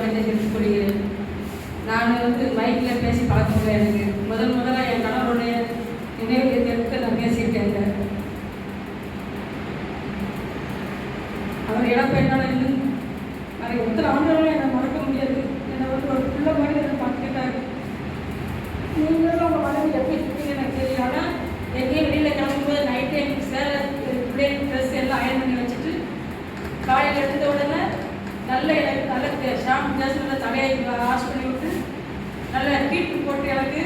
வணக்கத்தை தெரிவித்துக் கொள்கிறேன். நான் மைக்கில் பேசி பழக்கமில்லை. எனக்கு முதல்ல என் கணவருடைய நினைவுகளை தெரிவித்து நான் பேசியிருக்கேங்க. அவர் இழப்பு என்னால் இன்னும் அதை ஒருத்தர் ஆண்டவர்களும் என்னை மறக்க முடியாது. என்னை ஒரு பிள்ளை மாதிரி என்னை பார்த்துக்கிட்டாரு. நீங்களும் உங்கள் மனைவி எப்படி இருக்கீங்க எனக்கு தெரியும். ஆனால் எங்கேயும் வெளியில் கிளம்பும்போது நைட்டு எனக்கு சேலை பிள்ளைங்க ட்ரெஸ் எல்லாம் அயன் பண்ணி வச்சுட்டு காலையில் எடுத்த உடனே எனக்கு நல்ல ஷாம்பு ட்ரெஸ் நல்லா தலையை வாஷ் பண்ணி விட்டு நல்ல ட்ரீட்மெண்ட் போட்டு எனக்கு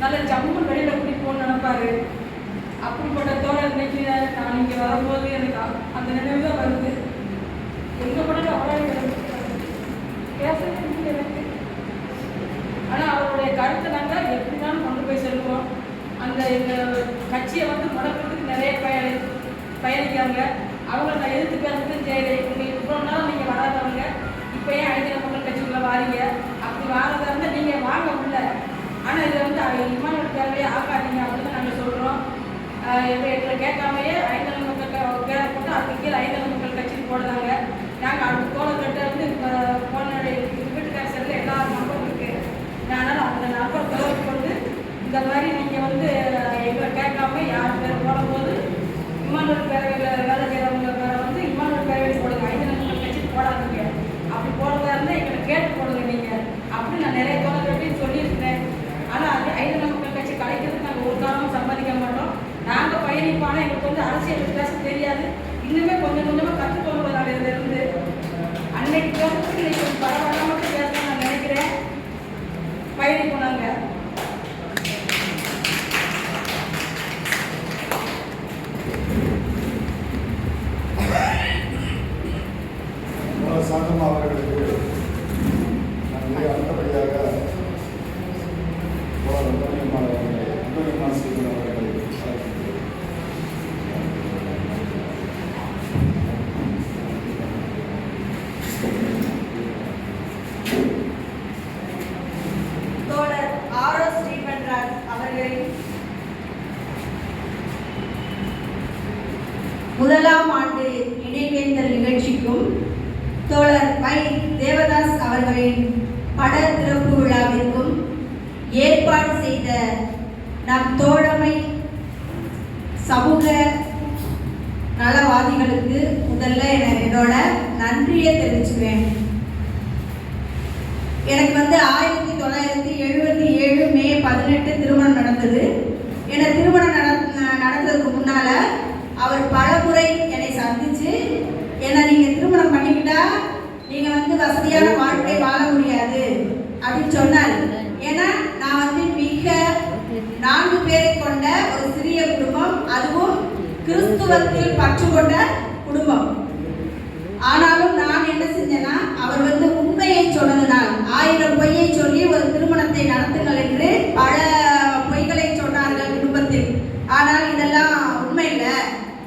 நல்ல ஜம்மு வெளியில் கூட்டிகிட்டு போகணும்னு நினைப்பாரு. அப்படிப்பட்ட தோழர் இன்னைக்கு நான் இங்கே வரும்போது எனக்கு அந்த நினைவு தான் வருது. எங்கே கூட அவ்வளோ பேசவே முடியல எனக்கு. ஆனால் அவருடைய கருத்தை நாங்கள் எப்படினாலும் கொண்டு போய் செல்வோம். அந்த எங்கள் கட்சியை முடக்கிறதுக்கு நிறைய பயணிக்கிறாங்க. அவங்கள நான் எதிர்த்து பேசுறதும் சரி, உங்களுக்கு இவ்வளோ நாள் நீங்கள் வராதவங்க இப்போ ஏன் ஐக்கிய மக்கள் கட்சிக்குள்ளே வாரீங்க? அப்படி வாரதாக இருந்தால் நீங்கள் வாங்க முடியல. ஆனால் இதை இமானோட தேவையை ஆக்காதீங்க அப்படின்னு நாங்கள் சொல்கிறோம். எங்களை கேட்காமையே ஐக்கிய மக்கள் பேரை போட்டு அதுக்கு கீழே ஐக்கிய மக்கள் கட்சிக்கு போடுறாங்க. நாங்கள் அடுத்த தோழர்கிட்ட போன வீட்டுக்கார செல்ல எல்லா நம்பரும் இருக்குது. அதனால் அந்த நம்பர் தொடர்பு கொண்டு இந்த மாதிரி நீங்கள் எங்களை கேட்காம யார் பேர் போடும்போது இமானோட பேரவையில் வேலை செய்கிறவங்க பேரை இமானோட பேரவையில் போடுங்க. ஐக்கிய மக்கள் கட்சிக்கு போடாதீங்க. அப்படி போடுறதா இருந்தால் எங்களை கேட்டு போடுங்க நீங்கள் அப்படின்னு நான் நிறைய தோழர்கள்ட்டையும் சொல்லியிருக்கிறேன். ஆனால் அது ஐக்கிய மக்கள் கட்சி கலைக்கிறதுக்கு நாங்கள் ஒரு காலமும் சம்பாதிக்க மாட்டோம். நாங்கள் பயணிப்பானால் எங்களுக்கு அரசியல் பேச தெரியாது. இன்னுமே கொஞ்சம் கொஞ்சமாக கற்றுக்கொள்வோம். நான் இதிலிருந்து அன்னைக்கு பேசுறதுக்கு இன்னைக்கு பரவாயில்ல மட்டும் பேசணும்னு நான் நினைக்கிறேன். பயணிப்போம் நாங்கள். சாந்தம் அவர்களுக்கு நன்றி. அடுத்தபடியாக அந்தோனிமான் சீகன் அவர்களை தோழர் ஆர். ஸ்ரீபன்ராஜ் அவர்களை முதலாம் ஆண்டு இணைவேந்தல் நிகழ்ச்சிக்கும் தோழர் வை. தேவதாஸ் அவர்களின் பட திறப்பு விழாவிற்கும் ஏற்பாடு செய்த நம் தோழமை சமூக நலவாதிகளுக்கு முதல்ல என்னோட நன்றியை தெரிவிச்சுக்குவேன். எனக்கு 1977 மே 18 திருமணம் நடந்தது. என்னை திருமணம் நடந்ததுக்கு முன்னால அவர் பலமுறை என்னை சந்திச்சு என்னை நீங்கள் திருமணம் பண்ணிக்கிட்டா நீங்கள் வசதியான வாழ்க்கை வாழ முடியாது அப்படின்னு சொன்னார். ஏன்னா நான் மிக 4 பேரை கொண்ட ஒரு சிறிய குடும்பம், அதுவும் கிறிஸ்துவத்தில் பற்று கொண்ட குடும்பம். ஆனாலும் நான் என்ன செஞ்சேன்னா அவர் உண்மையை சொன்னதுனால் 1000 பொய்யை சொல்லி ஒரு திருமணத்தை நடத்துங்கள் என்று பல பொய்களை சொன்னார்கள் குடும்பத்தில். ஆனால் இதெல்லாம் உண்மை இல்லை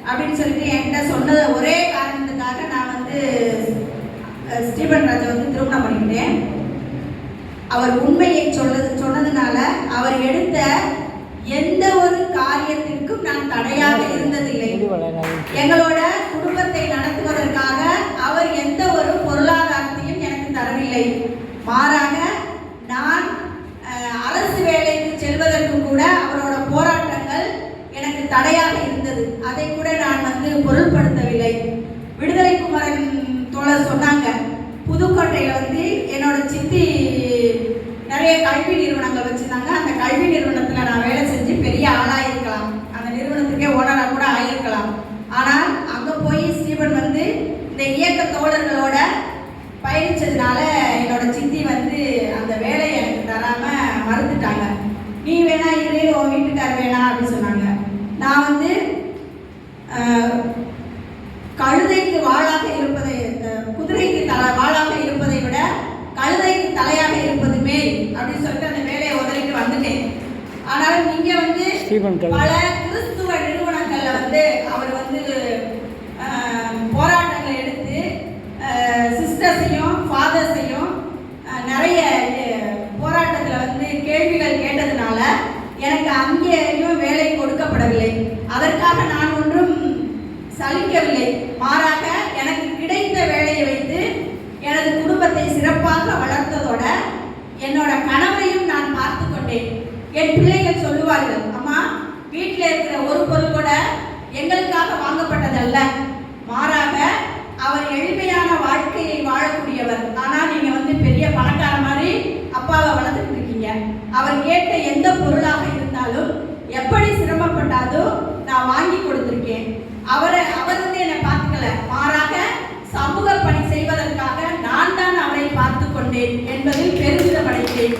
அப்படின்னு சொல்லிட்டு என்கிட்ட சொன்னது ஒரே காரணத்துக்காக நான் ஸ்ரீபன்ராஜை திருமணம் பண்ணிக்கிட்டேன். அவர் உண்மையை சொன்னதுனால அவர் எடுத்த எந்த ஒரு காரியத்திற்கும் நான் தடையாக இருந்ததில்லை. எங்களோட குடும்பத்தை நடத்துவதற்காக அவர் எந்த ஒரு பொருளாதாரத்தையும் எனக்கு தரவில்லை. மாறாக நான் அரசு வேலைக்கு செல்வதற்கு கூட அவரோட போராட்டங்கள் எனக்கு தடையாக இருந்தது. அதை கூட நான் பொருட்படுத்தவில்லை. விடுதலை குமரன் தோழர் சொன்னாங்க, புதுக்கோட்டையில் என்னோட சித்தி நிறைய கல்வி நிறுவனங்கள் வச்சுருந்தாங்க. அந்த கல்வி நிறுவனத்தில் நான் வேலை செஞ்சு பெரிய ஆளாக இருக்கலாம், அந்த நிறுவனத்துக்கே ஓனராக கூட ஆகியிருக்கலாம். ஆனால் அங்கே போய் ஸ்ரீபன் இந்த இயக்க தோழர்களோட பயணித்ததுனால என்னோட சித்தி அந்த வேலையை எனக்கு தராமல் மறுத்துட்டாங்க. நீ வேணா இரு, உன் வீட்டுக்கார் வேணா அப்படின்னு சொன்னாங்க. நான் கழுதைக்கு வாளாக இருப்பதை, குதிரைக்கு வாளாக இருப்பதை விட கழுதைக்கு தலையாக இருப்பது மேல் அப்படின்னு சொல்லிட்டு அந்த வேலையை உதறிட்டு வந்துட்டேன். ஆனாலும் நீங்க பல கிறிஸ்துவ நிறுவனங்கள்ல அவர் போராட்டங்களை எடுத்து சிஸ்டர்ஸையும் ஃபாதர்ஸையும் நிறைய போராட்டத்தில் கேள்விகள் கேட்டதுனால எனக்கு அங்கேயும் வேலை கொடுக்கப்படவில்லை. அதற்காக நான் ஒன்றும் சலிக்கவில்லை. மாறாக எனக்கு கிடைத்த வேலையை வைத்து எனது குடும்பத்தை சிறப்பாக வளர்த்து என்னோட கணவரையும் நான் பார்த்து கொண்டேன். என் பிள்ளைகள் சொல்லுவார்கள், அம்மா வீட்டில் இருக்கிற ஒரு பொருள் கூட எங்களுக்காக வாங்கப்பட்டதல்ல, மாறாக அவர் எளிமையான வாழ்க்கையை வாழக்கூடியவர். ஆனால் நீங்க பெரிய பணக்கார மாதிரி அப்பாவை வளர்த்துட்டு இருக்கீங்க. அவர் கேட்ட எந்த பொருளாக இருந்தாலும் எப்படி சிரமப்பட்டாலும் நான் வாங்கி கொடுத்திருக்கேன். அவர் என்னை பார்த்துக்கல, மாறாக சமூக பணி செய்வதற்காக நான் தான் அவரை பார்த்து கொண்டேன் என்பதில் பெருமிதம் அடைகிறேன்.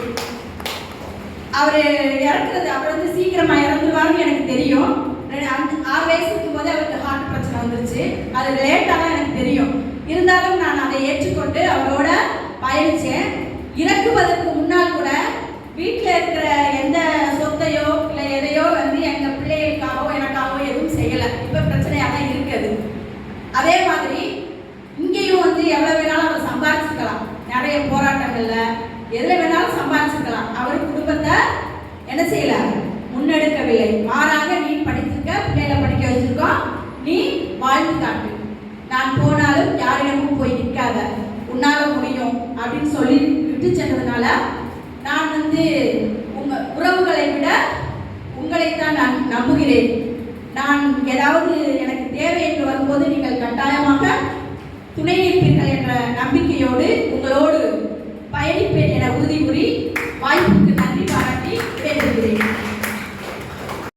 அவர் இறக்குறது, அவர் சீக்கிரமா இறந்துருவாருன்னு எனக்கு தெரியும். 6 வயசு இருக்கும்போது அவருக்கு ஹார்ட் பிரச்சனை வந்துருச்சு. அது லேட்டாக தான் எனக்கு தெரியும். இருந்தாலும் நான் அதை ஏற்றுக்கொண்டு அவரோட பயணிச்சேன். இறக்குவதற்கு முன்னால் கூட வீட்டில் இருக்கிற எந்த சொத்தையோ இல்லை எதையோ எங்கள் பிள்ளைகளுக்காகவோ எனக்காகவோ எதுவும் செய்யலை. இப்போ பிரச்சனையாக தான் இருக்குது. அதே மாதிரி இங்கேயும் எவ்வளோ வேணாலும் அவர் சம்பாதிச்சுக்கலாம். நிறைய போராட்டங்கள்ல எதில் வேணாலும் சம்பாதிச்சுக்கலாம். அவர் குடும்பத்தை என்ன செய்யல, முன்னெடுக்கவில்லை. மாறாக நீ படிச்சிருக்க, பிள்ளைகளை படிக்க வச்சிருக்கோம், நீ வாழ்ந்து காட்டு, நான் போனாலும் யாரிடமும் போய் நிற்காத, உன்னால முடியும் அப்படின்னு சொல்லி விட்டு சென்றதுனால நான் உங்க உறவுகளை விட உங்களைத்தான் நான் நம்புகிறேன். நான் ஏதாவது எனக்கு தேவை என்று வரும்போது நீங்கள் கட்டாயமாக துணை நிற்பீர்கள் என்ற நம்பிக்கையோடு உங்களோடு பயணிப்பேன் என உறுதிமொழி வாய்ப்புக்கு நன்றி பாராட்டி விடைபெறுகிறேன்.